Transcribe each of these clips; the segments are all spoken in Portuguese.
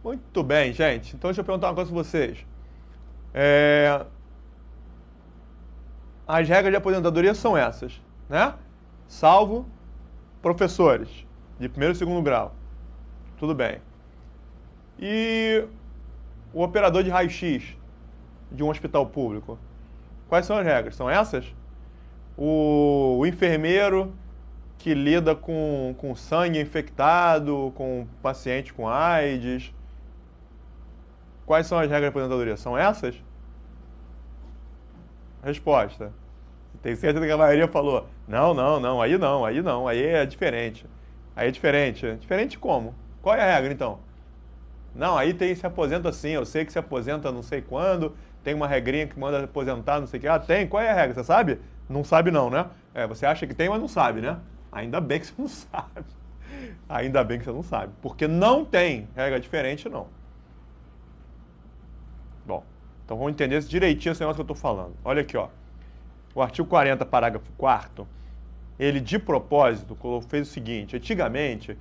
Muito bem, gente. Então deixa eu perguntar uma coisa pra vocês. É, As regras de aposentadoria são essas, né? Salvo professores de primeiro e segundo grau. Tudo bem. E o operador de raio-x de um hospital público. Quais são as regras? São essas? O enfermeiro que lida com sangue infectado, com paciente com AIDS. Quais são as regras de aposentadoria? São essas? Resposta. Tenho certeza que a maioria falou: não, não, não, aí não, aí não, aí é diferente. Aí é diferente. Diferente como? Qual é a regra então? Não, aí tem se aposenta assim, eu sei que se aposenta não sei quando, tem uma regrinha que manda aposentar, não sei o que. Ah, tem? Qual é a regra? Você sabe? Não sabe não, né? Você acha que tem, mas não sabe, né? Ainda bem que você não sabe. Ainda bem que você não sabe. Porque não tem regra diferente, não. Bom, então vamos entender direitinho esse negócio que eu estou falando. Olha aqui, ó. O artigo 40, parágrafo 4º, ele de propósito fez o seguinte: antigamente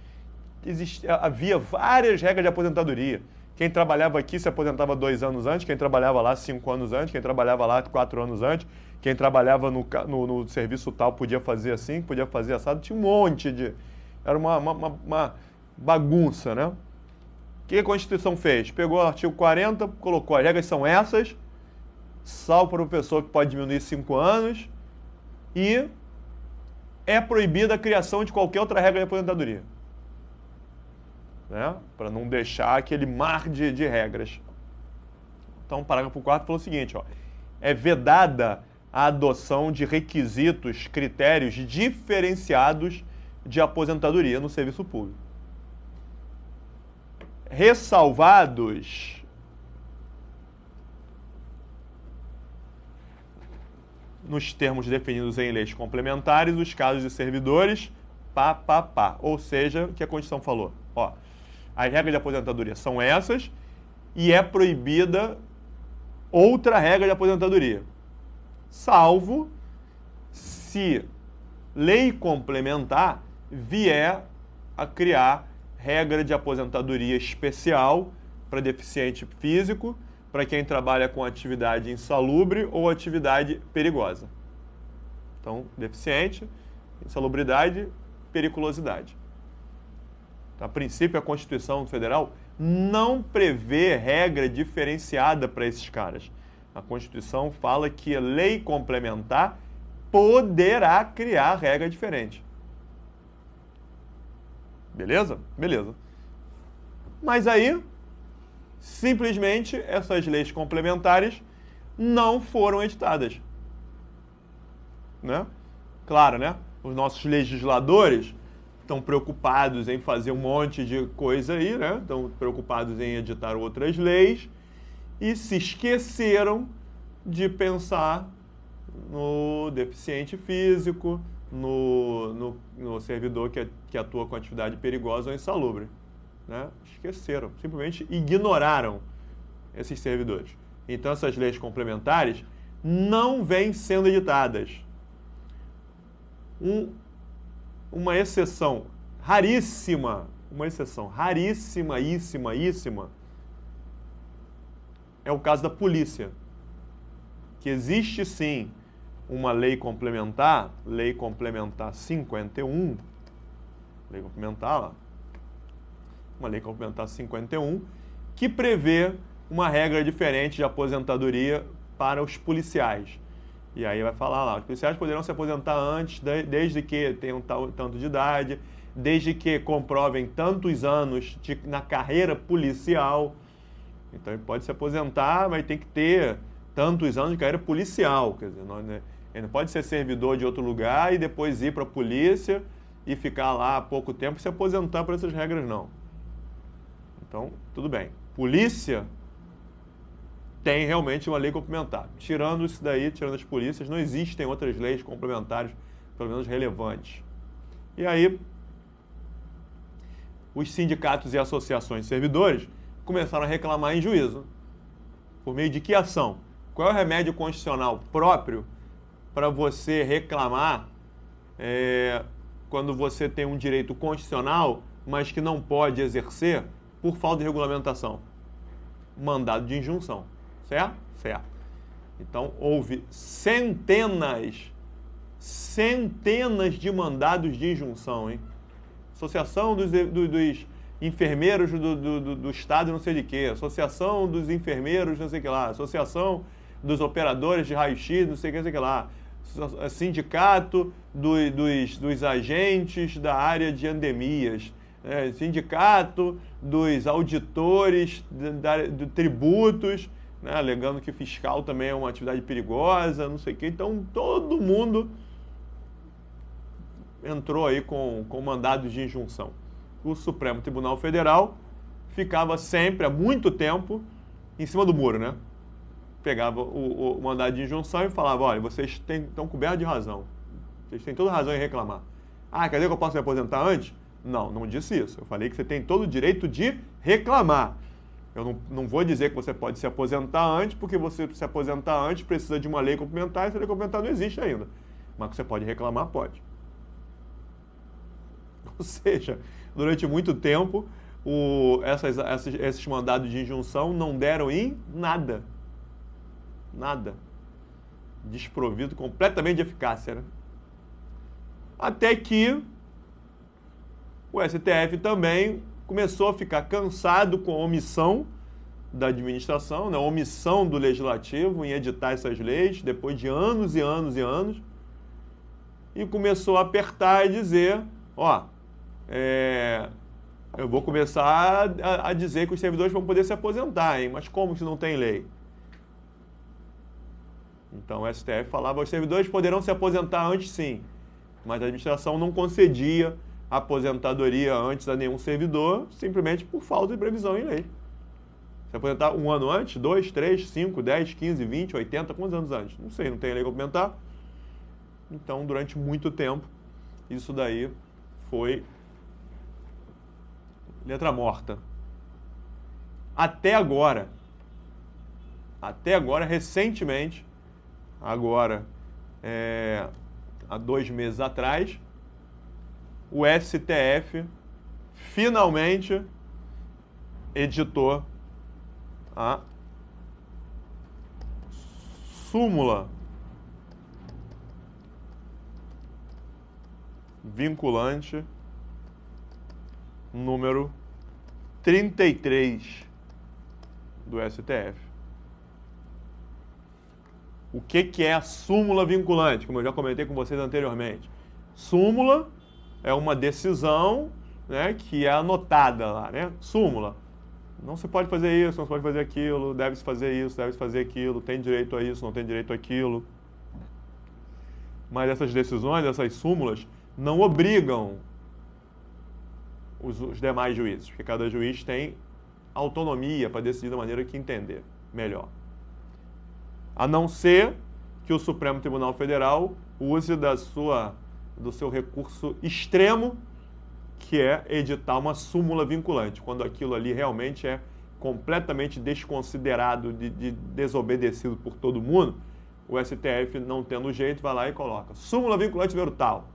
havia várias regras de aposentadoria. Quem trabalhava aqui se aposentava 2 anos antes, quem trabalhava lá 5 anos antes, quem trabalhava lá 4 anos antes, quem trabalhava no serviço tal podia fazer assim, podia fazer assado, tinha um monte de... Era uma bagunça, né? O que a Constituição fez? Pegou o artigo 40, colocou: as regras são essas, salvo para o professor que pode diminuir 5 anos, e é proibida a criação de qualquer outra regra de aposentadoria. Né? Para não deixar aquele mar de regras. Então, o parágrafo 4º falou o seguinte: ó, é vedada a adoção de requisitos, critérios diferenciados de aposentadoria no serviço público. Ressalvados nos termos definidos em leis complementares os casos de servidores, Ou seja, o que a Constituição falou? Ó, as regras de aposentadoria são essas e é proibida outra regra de aposentadoria, salvo se lei complementar vier a criar regra de aposentadoria especial para deficiente físico, para quem trabalha com atividade insalubre ou atividade perigosa. Então, deficiente, insalubridade, periculosidade. A princípio, a Constituição Federal não prevê regra diferenciada para esses caras. A Constituição fala que a lei complementar poderá criar regra diferente. Beleza? Beleza. Mas aí, simplesmente, essas leis complementares não foram editadas. Né? Claro, né? Os nossos legisladores estão preocupados em fazer um monte de coisa aí, né? Estão preocupados em editar outras leis e se esqueceram de pensar no deficiente físico, no servidor que atua com atividade perigosa ou insalubre. Né? Esqueceram, simplesmente ignoraram esses servidores. Então essas leis complementares não vêm sendo editadas. Uma exceção raríssima, é o caso da polícia, que existe sim uma lei complementar 51, uma lei complementar 51, que prevê uma regra diferente de aposentadoria para os policiais. E aí vai falar lá: os policiais poderão se aposentar antes, desde que tenham tanto de idade, desde que comprovem tantos anos na carreira policial. Então ele pode se aposentar, mas tem que ter tantos anos de carreira policial. Quer dizer, ele não pode ser servidor de outro lugar e depois ir para a polícia e ficar lá há pouco tempo e se aposentar por essas regras, não. Então, tudo bem. Polícia tem realmente uma lei complementar. Tirando isso daí, tirando as polícias, não existem outras leis complementares, pelo menos relevantes. E aí, os sindicatos e associações de servidores começaram a reclamar em juízo. Por meio de que ação? Qual é o remédio constitucional próprio para você reclamar quando você tem um direito constitucional, mas que não pode exercer por falta de regulamentação? Mandado de injunção, certo? Certo. Então, houve centenas de mandados de injunção, hein? Associação dos enfermeiros do estado não sei de quê, Associação dos enfermeiros não sei o que lá, Associação dos operadores de raio-x não sei o que lá, Sindicato dos agentes da área de endemias, Sindicato dos auditores de tributos, né, alegando que fiscal também é uma atividade perigosa, não sei o quê. Então, todo mundo entrou aí com mandados de injunção. O Supremo Tribunal Federal ficava sempre, há muito tempo, em cima do muro, né? Pegava o mandado de injunção e falava, olha, vocês estão cobertos de razão. Vocês têm toda razão em reclamar. Ah, quer dizer que eu posso me aposentar antes? Não, não disse isso. Eu falei que você tem todo o direito de reclamar. Eu não vou dizer que você pode se aposentar antes, porque você se aposentar antes precisa de uma lei complementar, e essa lei complementar não existe ainda. Mas que você pode reclamar, pode. Ou seja, durante muito tempo, esses mandados de injunção não deram em nada. Nada. Desprovido completamente de eficácia, né? Até que o STF também começou a ficar cansado com a omissão da administração, né? A omissão do legislativo em editar essas leis, depois de anos e anos e anos, e começou a apertar e dizer, ó, eu vou começar a dizer que os servidores vão poder se aposentar, hein? Mas como que não tem lei? Então o STF falava, os servidores poderão se aposentar antes sim, mas a administração não concedia aposentadoria antes a nenhum servidor, simplesmente por falta de previsão em lei. Se aposentar um ano antes, 2, 3, 5, 10, 15, 20, 80, quantos anos antes? Não sei, não tem lei complementar. Então, durante muito tempo, isso daí foi letra morta. Até agora, recentemente, agora, há 2 meses atrás, o STF finalmente editou a súmula vinculante número 33 do STF. O que é a súmula vinculante? Como eu já comentei com vocês anteriormente. Súmula é uma decisão, né, que é anotada lá, né? Súmula. Não se pode fazer isso, não se pode fazer aquilo, deve-se fazer isso, deve-se fazer aquilo, tem direito a isso, não tem direito àquilo. Mas essas decisões, essas súmulas, não obrigam os demais juízes, porque cada juiz tem autonomia para decidir da maneira que entender melhor. A não ser que o Supremo Tribunal Federal use do seu recurso extremo, que é editar uma súmula vinculante, quando aquilo ali realmente é completamente desconsiderado, desobedecido por todo mundo, o STF, não tendo jeito, vai lá e coloca súmula vinculante número tal.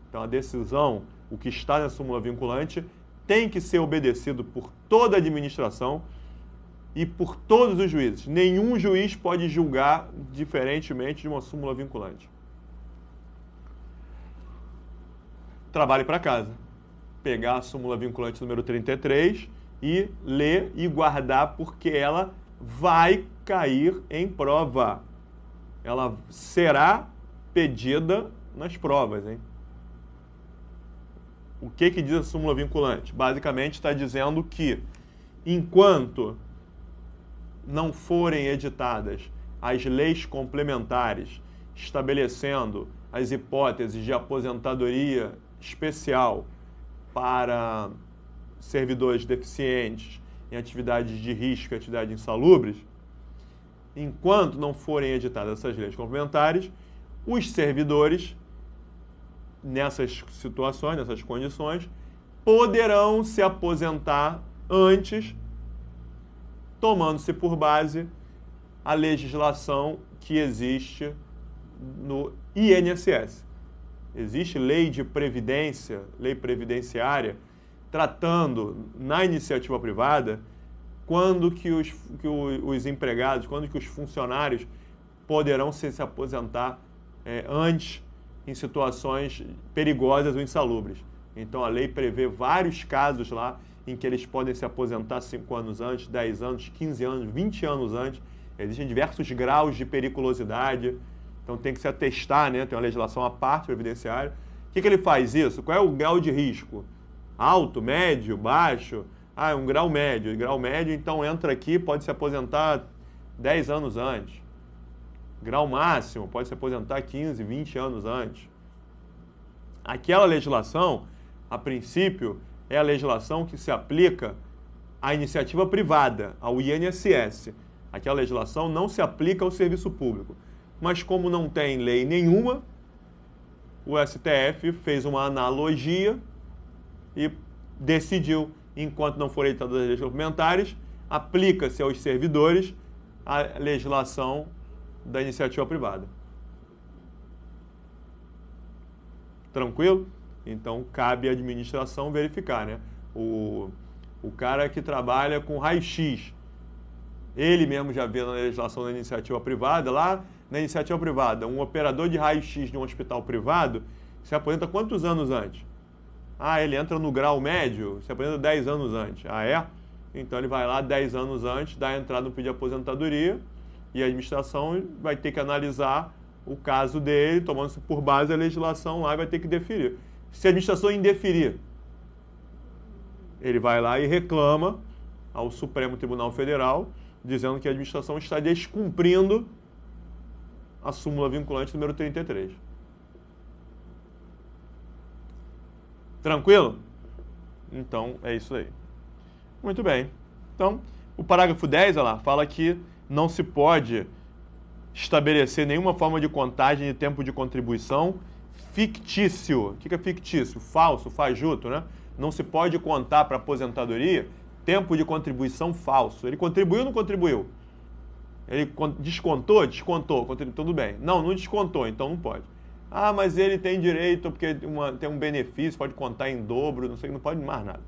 Então a decisão, o que está na súmula vinculante, tem que ser obedecido por toda a administração e por todos os juízes. Nenhum juiz pode julgar diferentemente de uma súmula vinculante. Trabalhe para casa. Pegar a súmula vinculante número 33 e ler e guardar, porque ela vai cair em prova. Ela será pedida nas provas, hein? O que diz a súmula vinculante? Basicamente está dizendo que, enquanto não forem editadas as leis complementares estabelecendo as hipóteses de aposentadoria especial para servidores deficientes em atividades de risco e atividades insalubres, enquanto não forem editadas essas leis complementares, os servidores, nessas situações, nessas condições, poderão se aposentar antes, tomando-se por base a legislação que existe no INSS. Existe lei de previdência, lei previdenciária, tratando na iniciativa privada quando que os empregados, quando que os funcionários poderão se aposentar antes em situações perigosas ou insalubres. Então a lei prevê vários casos lá em que eles podem se aposentar 5 anos antes, 10 anos, 15 anos, 20 anos antes. Existem diversos graus de periculosidade, então tem que se atestar, né? Tem uma legislação à parte previdenciária. O que ele faz isso? Qual é o grau de risco? Alto, médio, baixo? Ah, é um grau médio. Grau médio, então entra aqui, pode se aposentar 10 anos antes. Grau máximo, pode se aposentar 15, 20 anos antes. Aquela legislação, a princípio, é a legislação que se aplica à iniciativa privada, ao INSS. Aquela legislação não se aplica ao serviço público. Mas como não tem lei nenhuma, o STF fez uma analogia e decidiu, enquanto não forem editadas as leis complementares, aplica-se aos servidores a legislação da iniciativa privada. Tranquilo? Então, cabe à administração verificar, né? O cara que trabalha com raio-x, ele mesmo já vê na legislação da iniciativa privada, lá na iniciativa privada, um operador de raio-x de um hospital privado se aposenta quantos anos antes? Ah, ele entra no grau médio, se aposenta 10 anos antes. Ah, é? Então ele vai lá 10 anos antes, dá a entrada no pedido de aposentadoria e a administração vai ter que analisar o caso dele, tomando-se por base a legislação lá e vai ter que deferir. Se a administração indeferir, ele vai lá e reclama ao Supremo Tribunal Federal, dizendo que a administração está descumprindo a súmula vinculante número 33. Tranquilo? Então, é isso aí. Muito bem. Então, o parágrafo 10, olha lá, fala que não se pode estabelecer nenhuma forma de contagem de tempo de contribuição fictício. O que é fictício? Falso, fajuto, né? Não se pode contar para aposentadoria tempo de contribuição falso. Ele contribuiu ou não contribuiu? Ele descontou? Descontou. Tudo bem. Não descontou, então não pode. Ah, mas ele tem direito porque tem um benefício, pode contar em dobro, não sei, não pode mais nada.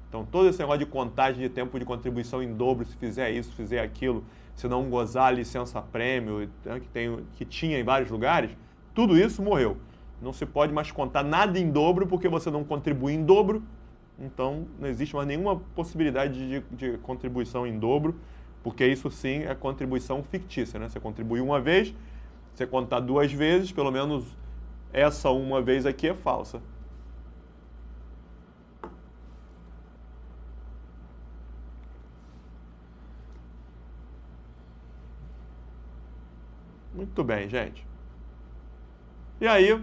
Então, todo esse negócio de contagem de tempo de contribuição em dobro, se fizer isso, se fizer aquilo, se não gozar a licença-prêmio, né, que tinha em vários lugares, tudo isso morreu. Não se pode mais contar nada em dobro porque você não contribui em dobro. Então, não existe mais nenhuma possibilidade de contribuição em dobro, porque isso sim é contribuição fictícia, né? Você contribuiu uma vez, você contar 2 vezes, pelo menos essa uma vez aqui é falsa. Muito bem, gente. E aí,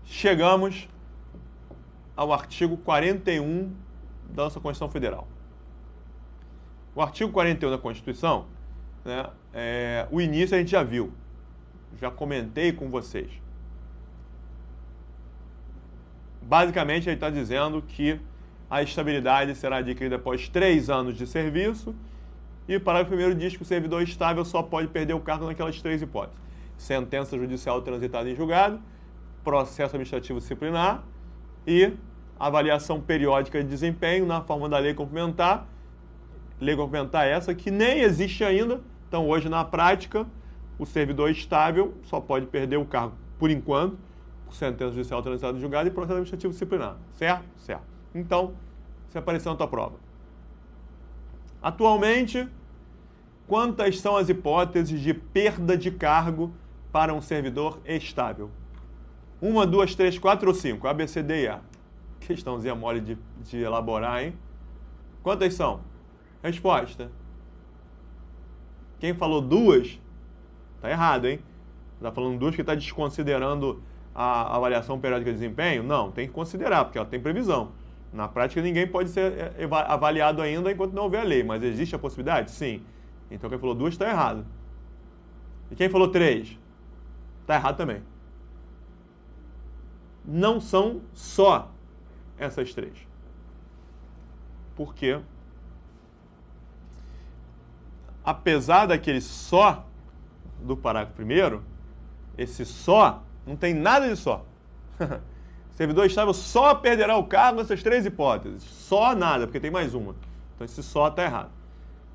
chegamos ao artigo 41 da nossa Constituição Federal. O artigo 41 da Constituição, né, o início a gente já viu, já comentei com vocês. Basicamente, ele está dizendo que a estabilidade será adquirida após 3 anos de serviço e o parágrafo 1º diz que o servidor estável só pode perder o cargo naquelas 3 hipóteses: sentença judicial transitada em julgado, processo administrativo disciplinar e avaliação periódica de desempenho na forma da lei complementar. Lei complementar essa que nem existe ainda. Então, hoje, na prática, o servidor estável só pode perder o cargo, por enquanto, por sentença judicial transitada em julgado e processo administrativo disciplinar. Certo? Certo. Então, se apareceu na tua prova. Atualmente, quantas são as hipóteses de perda de cargo para um servidor estável? 1, 2, 3, 4 ou 5? A, B, C, D e A. Questãozinha mole de elaborar, hein? Quantas são? Resposta. Quem falou 2, tá errado, hein? Tá falando 2 que está desconsiderando a avaliação periódica de desempenho? Não, tem que considerar, porque ela tem previsão. Na prática, ninguém pode ser avaliado ainda enquanto não houver a lei, mas existe a possibilidade? Sim. Então, quem falou 2 está errado. E quem falou 3? Está errado também. Não são só essas 3. Por quê? Apesar daquele só do parágrafo 1º, esse só não tem nada de só. servidor estável só perderá o cargo nessas 3 hipóteses. Só nada, porque tem mais uma. Então esse só está errado.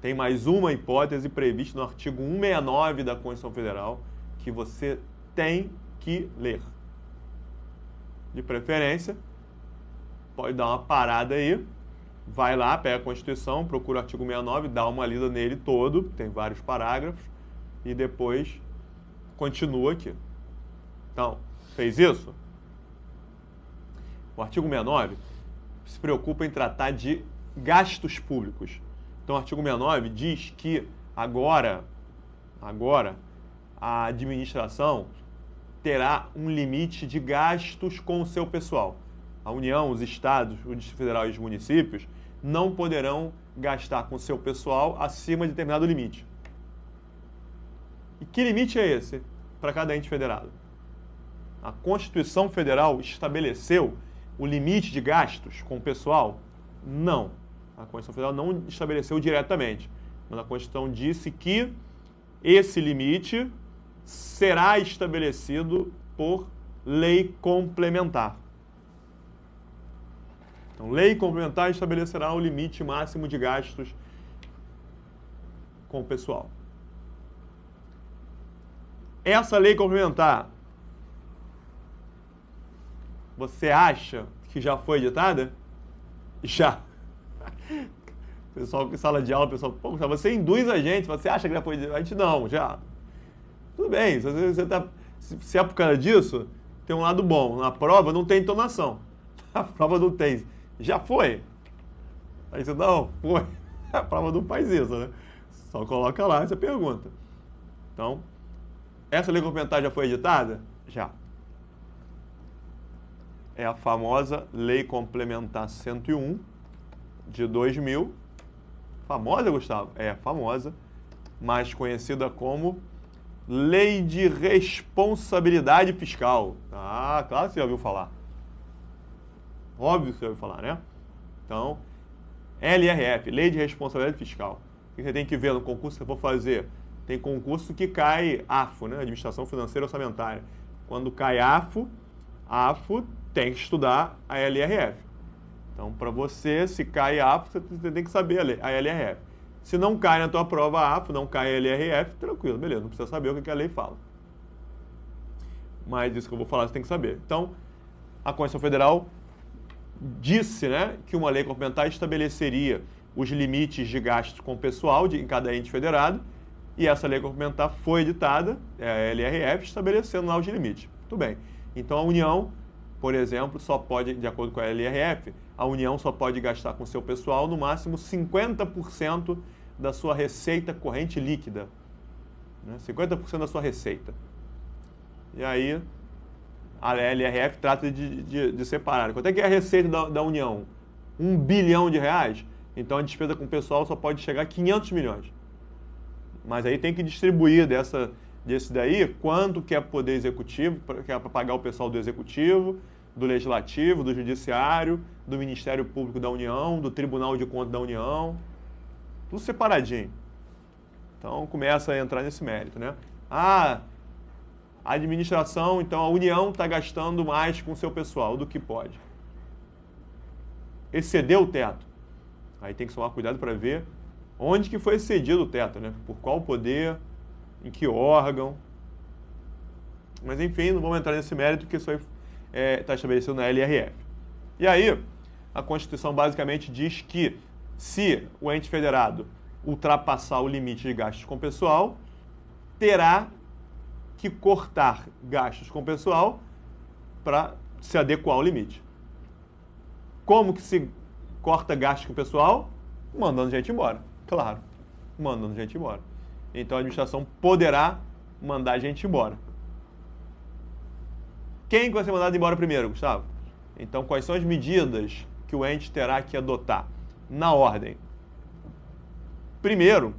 Tem mais uma hipótese prevista no artigo 169 da Constituição Federal que você tem que ler. De preferência, pode dar uma parada aí, vai lá, pega a Constituição, procura o artigo 69, dá uma lida nele todo, tem vários parágrafos, e depois continua aqui. Então, fez isso? O artigo 69 se preocupa em tratar de gastos públicos. Então, o artigo 69 diz que agora a administração terá um limite de gastos com o seu pessoal. A União, os estados, o Distrito Federal e os municípios não poderão gastar com o seu pessoal acima de determinado limite. E que limite é esse para cada ente federado? A Constituição Federal estabeleceu o limite de gastos com o pessoal? Não. A Constituição Federal não estabeleceu diretamente, mas a Constituição disse que esse limite será estabelecido por lei complementar. Então, lei complementar estabelecerá o limite máximo de gastos com o pessoal. Essa lei complementar, você acha que já foi editada? Já. Pessoal que sala de aula, pessoal, pô, você induz a gente, você acha que já foi editada? A gente não, já. Tudo bem, se é por causa disso, tem um lado bom. Na prova não tem entonação. A prova não tem. Já foi? Aí você, não, foi. A prova não faz isso, né? Só coloca lá essa pergunta. Então, essa lei complementar já foi editada? Já. É a famosa Lei Complementar 101 de 2000. Famosa, Gustavo? É, famosa. Mais conhecida como Lei de Responsabilidade Fiscal. Ah, claro que você já ouviu falar. Óbvio que você já ouviu falar, né? Então, LRF, Lei de Responsabilidade Fiscal. O que você tem que ver no concurso que você for fazer? Tem concurso que cai AFO, né? Administração Financeira Orçamentária. Quando cai AFO tem que estudar a LRF. Então, para você, se cai AFO, você tem que saber a LRF. Se não cai na tua prova AFO, não cai a LRF, tranquilo, beleza, não precisa saber o que a lei fala. Mas isso que eu vou falar você tem que saber. Então, a Constituição Federal disse, né, que uma lei complementar estabeleceria os limites de gastos com o pessoal em cada ente federado, e essa lei complementar foi editada, a LRF, estabelecendo lá os limites. Muito bem. Então, a União, por exemplo, só pode, de acordo com a LRF, a União só pode gastar com seu pessoal no máximo 50% da sua receita corrente líquida. Né? 50% da sua receita. E aí, a LRF trata de separar. Quanto é que é a receita da União? 1 bilhão de reais? Então, a despesa com o pessoal só pode chegar a 500 milhões. Mas aí tem que distribuir desse daí quanto que é poder executivo, que é para pagar o pessoal do executivo, do legislativo, do judiciário, do Ministério Público da União, do Tribunal de Contas da União, tudo separadinho. Então começa a entrar nesse mérito, né? Ah, a administração, então a União está gastando mais com o seu pessoal do que pode. Excedeu o teto. Aí tem que tomar cuidado para ver onde que foi excedido o teto, né? Por qual poder, em que órgão. Mas enfim, não vamos entrar nesse mérito, porque isso aí está estabelecido na LRF. E aí, a Constituição basicamente diz que se o ente federado ultrapassar o limite de gastos com pessoal, terá que cortar gastos com pessoal para se adequar ao limite. Como que se corta gastos com pessoal? Mandando gente embora. Claro, mandando gente embora. Então a administração poderá mandar gente embora. Quem vai ser mandado embora primeiro, Gustavo? Então, quais são as medidas que o ente terá que adotar? Na ordem. Primeiro,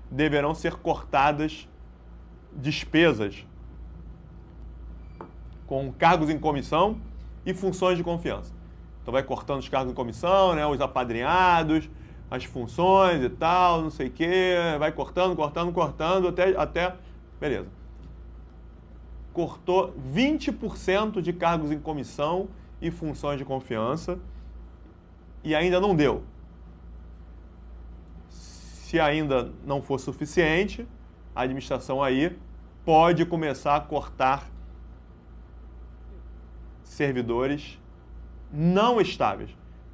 deverão ser cortadas despesas com cargos em comissão e funções de confiança. Então, vai cortando os cargos em comissão, né, os apadrinhados, as funções e tal, não sei o quê, vai cortando, até... Beleza. Cortou 20% de cargos em comissão e funções de confiança e ainda não deu. Se ainda não for suficiente, a administração aí pode começar a cortar servidores não estáveis.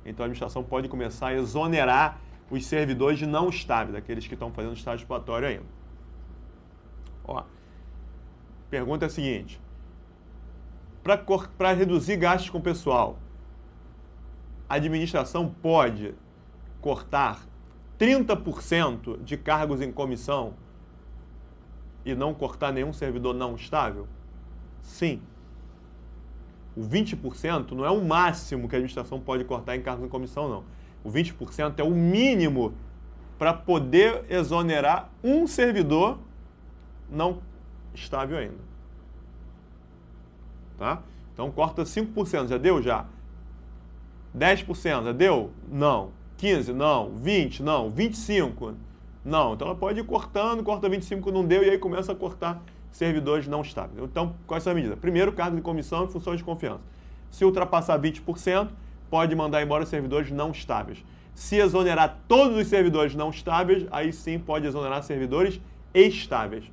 Então a administração pode começar a exonerar os servidores não estáveis, aqueles que estão fazendo estágio exploratório ainda. Ó, pergunta é a seguinte: para reduzir gastos com o pessoal, a administração pode cortar 30% de cargos em comissão e não cortar nenhum servidor não estável? Sim. O 20% não é o máximo que a administração pode cortar em cargos em comissão, não. O 20% é o mínimo para poder exonerar um servidor não estável ainda. Tá? Então corta 5%, já deu? Já. 10%, já deu? Não. 15%, não. 20%, não. 25%, não. Então ela pode ir cortando, corta 25%, não deu, e aí começa a cortar servidores não estáveis. Então, quais são as medidas? Primeiro, cargo de comissão e funções de confiança. Se ultrapassar 20%, pode mandar embora servidores não estáveis. Se exonerar todos os servidores não estáveis, aí sim pode exonerar servidores estáveis.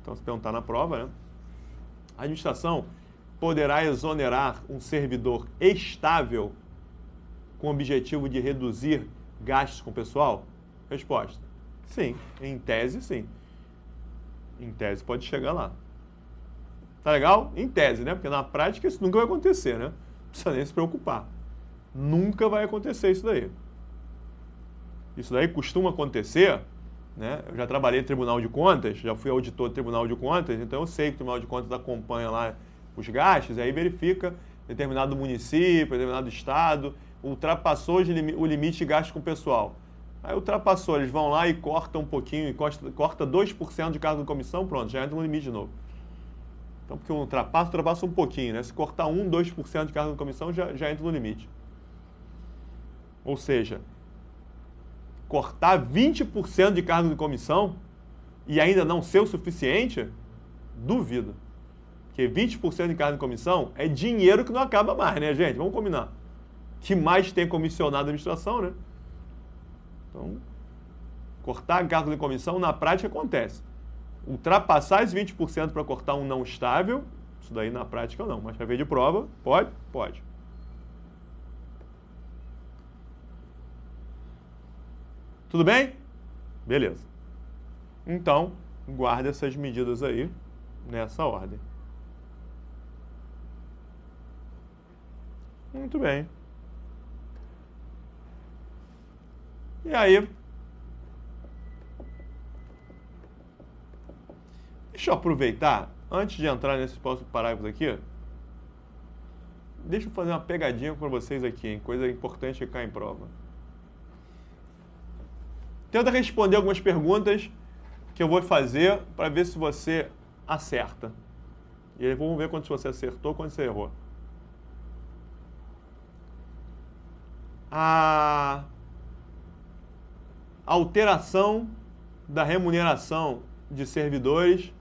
Então, se perguntar na prova, né? A administração poderá exonerar um servidor estável com o objetivo de reduzir gastos com o pessoal? Resposta: sim. Em tese, sim. Em tese pode chegar lá. Tá legal? Em tese, né? Porque na prática isso nunca vai acontecer, né? Não precisa nem se preocupar. Nunca vai acontecer isso daí. Isso daí costuma acontecer, né? Eu já trabalhei em Tribunal de Contas, já fui auditor do Tribunal de Contas, então eu sei que o Tribunal de Contas acompanha lá os gastos, aí verifica determinado município, determinado estado, ultrapassou o limite de gasto com o pessoal. Aí ultrapassou, eles vão lá e cortam um pouquinho, corta 2% de cargo de comissão, pronto, já entra no limite de novo. Então, porque ultrapassa um pouquinho, né? Se cortar 2% de cargo de comissão, já entra no limite. Ou seja, cortar 20% de cargo de comissão e ainda não ser o suficiente, duvido. Porque 20% de cargo de comissão é dinheiro que não acaba mais, né, gente? Vamos combinar. Que mais tem comissionado a administração, né? Então, cortar cargo de comissão na prática acontece. Ultrapassar esses 20% para cortar um não estável, isso daí na prática não. Mas para ver de prova, pode? Pode. Tudo bem? Beleza. Então, guarda essas medidas aí nessa ordem. Muito bem. E aí, deixa eu aproveitar, antes de entrar nesses próximos parágrafos aqui, deixa eu fazer uma pegadinha para vocês aqui, hein? Coisa importante que cai em prova. Tenta responder algumas perguntas que eu vou fazer para ver se você acerta. E aí vamos ver quanto você acertou, quanto você errou. A alteração da remuneração de servidores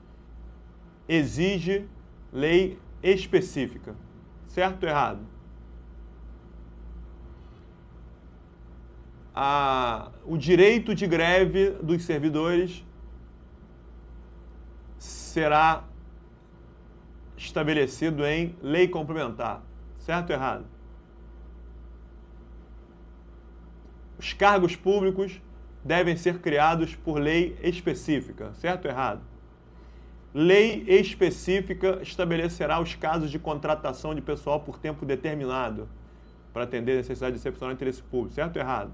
exige lei específica. Certo ou errado? O direito de greve dos servidores será estabelecido em lei complementar. Certo ou errado? Os cargos públicos devem ser criados por lei específica. Certo ou errado? Lei específica estabelecerá os casos de contratação de pessoal por tempo determinado para atender a necessidade de excepcional interesse público. Certo ou errado?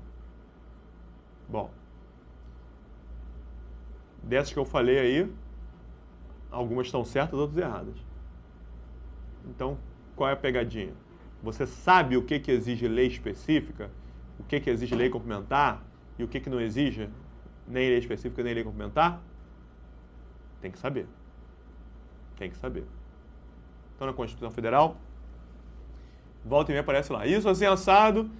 Bom, dessas que eu falei aí, algumas estão certas, outras erradas. Então, qual é a pegadinha? Você sabe o que exige lei específica, o que exige lei complementar e o que não exige nem lei específica nem lei complementar? Tem que saber. Tem que saber. Então, na Constituição Federal, volta e meia aparece lá. Isso assim assado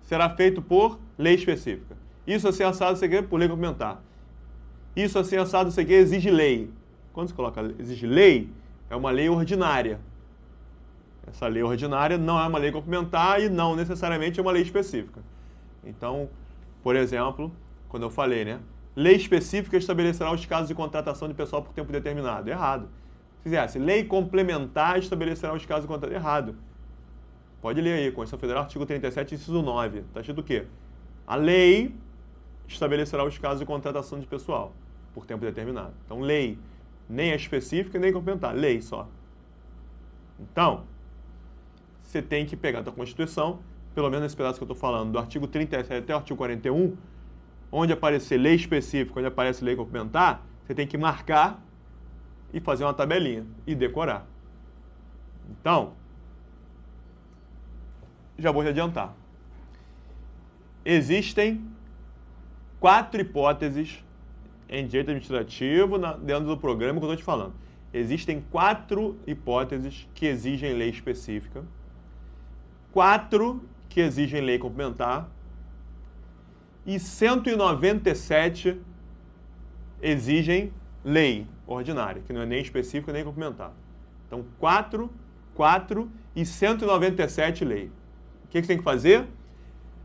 será feito por lei específica. Isso assim assado por lei complementar. Isso assim assado exige lei. Quando você coloca exige lei, é uma lei ordinária. Essa lei ordinária não é uma lei complementar e não necessariamente é uma lei específica. Então, por exemplo, quando eu falei, né? Lei específica estabelecerá os casos de contratação de pessoal por tempo determinado. Errado. Se fizesse, lei complementar estabelecerá os casos de contratação. Errado. Pode ler aí, Constituição Federal, artigo 37, inciso 9. Está escrito o quê? A lei estabelecerá os casos de contratação de pessoal por tempo determinado. Então, lei nem é específica nem complementar. Lei só. Então, você tem que pegar a tua Constituição, pelo menos nesse pedaço que eu estou falando, do artigo 37 até o artigo 41, onde aparecer lei específica, onde aparece lei complementar, você tem que marcar e fazer uma tabelinha e decorar. Então, já vou te adiantar. Existem 4 hipóteses em direito administrativo dentro do programa que eu estou te falando. Existem 4 hipóteses que exigem lei específica, 4 que exigem lei complementar e 197 exigem lei ordinária, que não é nem específica nem complementar. Então, 4 e 197 lei. O que você tem que fazer?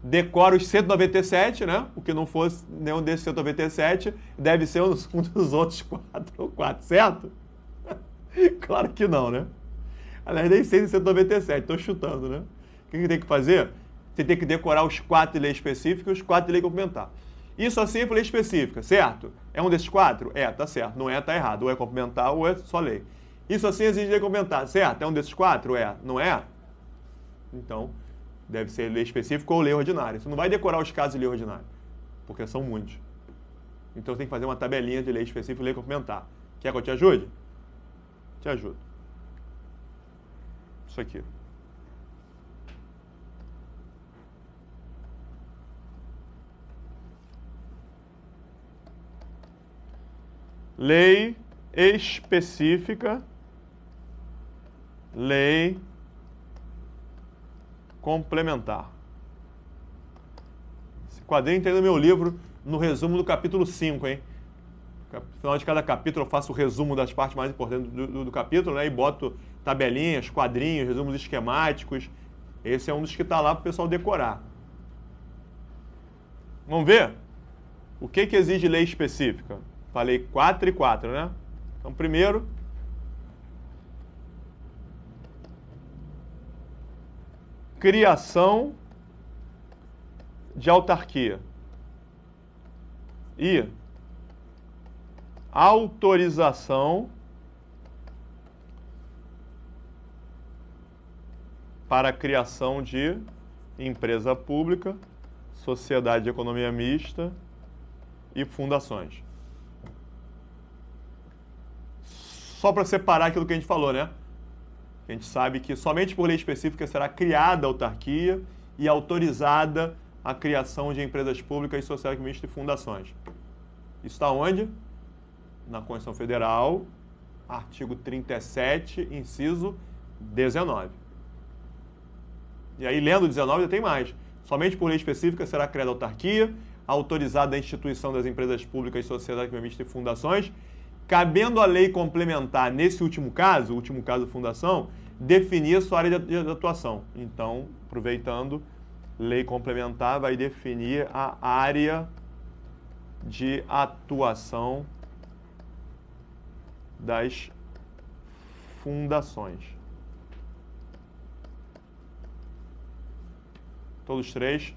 Decora os 197, né? O que não fosse nenhum desses 197 deve ser um dos outros 4, certo? Claro que não, né? Aliás, nem sei se 197, estou chutando, né? O que você tem que fazer? Você tem que decorar os 4 de lei específica e os 4 de lei complementar. Isso assim é por lei específica, certo? É um desses 4? É, tá certo. Não é, tá errado. Ou é complementar ou é só lei. Isso assim exige lei complementar, certo? É um desses 4? É. Não é? Então, deve ser lei específica ou lei ordinária. Você não vai decorar os casos de lei ordinária, porque são muitos. Então, você tem que fazer uma tabelinha de lei específica e lei complementar. Quer que eu te ajude? Te ajudo. Isso aqui. Lei específica, lei complementar. Esse quadrinho tem no meu livro, no resumo do capítulo 5, hein? No final de cada capítulo eu faço o resumo das partes mais importantes do capítulo, né? E boto tabelinhas, quadrinhos, resumos esquemáticos. Esse é um dos que está lá para o pessoal decorar. Vamos ver? O que exige lei específica? Falei 4 e 4, né? Então, primeiro, criação de autarquia e autorização para a criação de empresa pública, sociedade de economia mista e fundações. Só para separar aquilo que a gente falou, né? A gente sabe que somente por lei específica será criada a autarquia e autorizada a criação de empresas públicas, sociedade mista e fundações. Isso está onde? Na Constituição Federal, artigo 37, inciso 19. E aí, lendo o 19, já tem mais. Somente por lei específica será criada a autarquia, autorizada a instituição das empresas públicas, sociedade mista e fundações, cabendo à lei complementar, nesse último caso fundação, definir a sua área de atuação. Então, aproveitando, lei complementar vai definir a área de atuação das fundações. Todos três,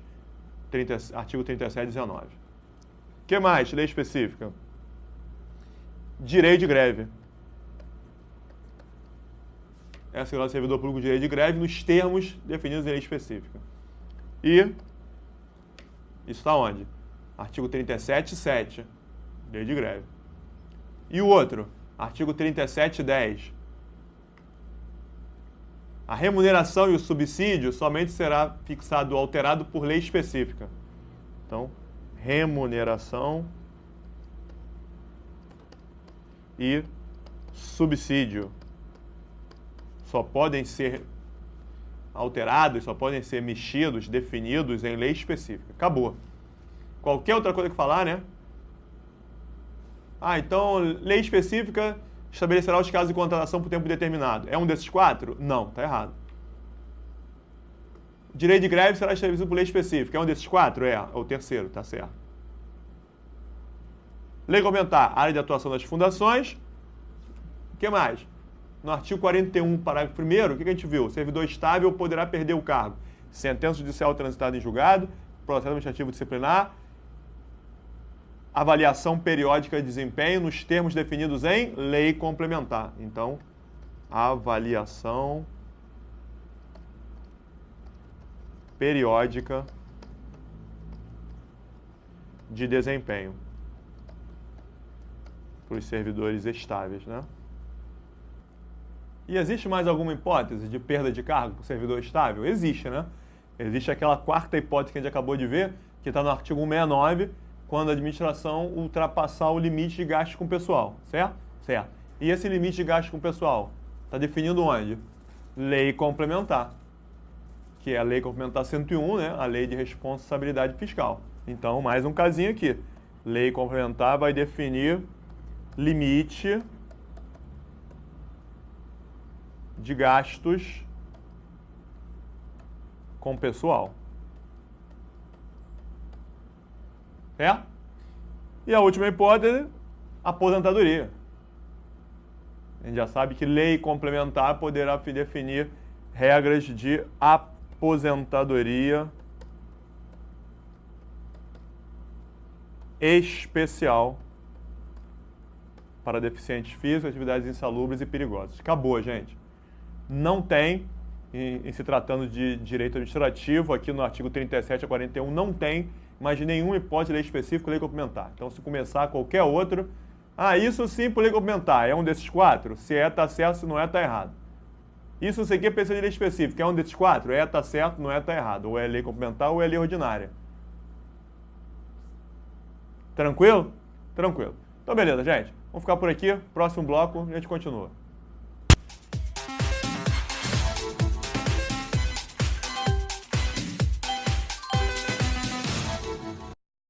artigo 37, 19. O que mais? Lei específica. Direito de greve. É assegurar ao servidor público o direito de greve nos termos definidos em lei específica. E isso está onde? Artigo 37, 7. Lei de greve. E o outro? Artigo 37, 10. A remuneração e o subsídio somente será fixado ou alterado por lei específica. Então, remuneração e subsídio só podem ser alterados, só podem ser mexidos, definidos em lei específica. Acabou. Qualquer outra coisa que falar, né? Ah, então, lei específica estabelecerá os casos de contratação por tempo determinado. É um desses 4? Não, tá errado. Direito de greve será estabelecido por lei específica. É um desses quatro? É o terceiro, tá certo. Lei complementar, área de atuação das fundações. O que mais? No artigo 41, parágrafo 1º, o que a gente viu? Servidor estável poderá perder o cargo. Sentença judicial transitada em julgado, processo administrativo disciplinar, avaliação periódica de desempenho nos termos definidos em lei complementar. Então, avaliação periódica de desempenho para os servidores estáveis, né? E existe mais alguma hipótese de perda de cargo para o servidor estável? Existe, né? Existe aquela quarta hipótese que a gente acabou de ver, que está no artigo 169, quando a administração ultrapassar o limite de gasto com pessoal, certo? Certo. E esse limite de gasto com pessoal está definido onde? Lei complementar, que é a Lei Complementar 101, né? A Lei de Responsabilidade Fiscal. Então, mais um casinho aqui. Lei complementar vai definir limite de gastos com pessoal. Certo? E a última hipótese, aposentadoria. A gente já sabe que lei complementar poderá definir regras de aposentadoria especial para deficientes físicos, atividades insalubres e perigosas. Acabou, gente. Não tem, em se tratando de direito administrativo, aqui no artigo 37 a 41, não tem mais nenhuma hipótese de lei específica ou lei complementar. Então, se começar qualquer outro, isso sim por lei complementar, é um desses quatro? Se é, tá certo, se não é, tá errado. Isso você quer precisa de lei específica, é um desses quatro? É, tá certo, não é, tá errado. Ou é lei complementar ou é lei ordinária. Tranquilo? Tranquilo. Então, beleza, gente. Vamos ficar por aqui. Próximo bloco, a gente continua.